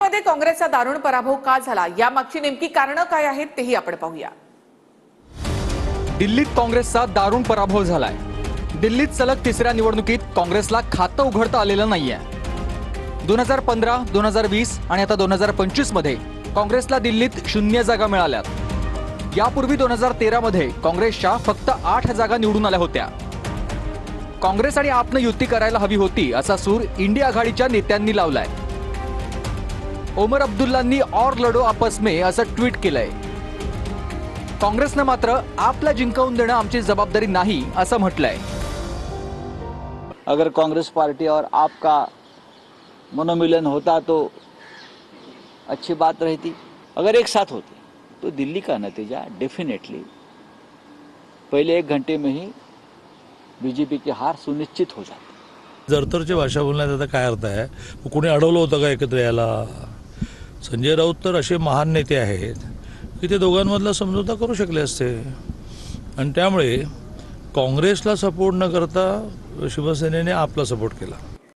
आपमध्ये काँग्रेसचा दारुण पराभव का झाला, यामागची नेमकी कारणं काय आहेत तेही आपण पाहूया. दिल्लीत काँग्रेसचा दारुण पराभव झालाय. दिल्लीत सलग तिसऱ्या निवडणुकीत काँग्रेसला खातं उघडता आलेलं नाहीये. 2015, 2020 आणि आता 2025 मध्ये काँग्रेसला दिल्लीत 0 जागा मिळाल्यात. यापूर्वी 2013 मध्ये काँग्रेसच्या फक्त 8 जागा निवडून आल्या होत्या. काँग्रेस आणि आपनं युती करायला हवी होती असा सूर इंडिया आघाडीच्या नेत्यांनी लावलाय. ओमर अब्दुल्लांनी और लढो आपस में असं ट्विट केलंय. काँग्रेसनं मात्र आपला जिंकवून देणं आमची जबाबदारी नाही असं म्हटलंय. अगर कांग्रेस पार्टी और आपका मनोमिलन होता तो अच्छी बात रहती. अगर एक साथ होते तो दिल्ली का नतीजा डेफिनेटली पहले 1 घंटे में ही बीजेपी की हार सुनिश्चित हो जाती. जरतरची भाषा बोलण्यात आता काय अर्थ आहे? कोणी अडवलं होतं का एकत्र यायला? संजय राऊत तर असे महान नेते आहेत की ते दोघांमधला समझोता करू शकले असते. आणि त्यामुळे काँग्रेसला सपोर्ट न करता शिवसेनेने आपला सपोर्ट केला.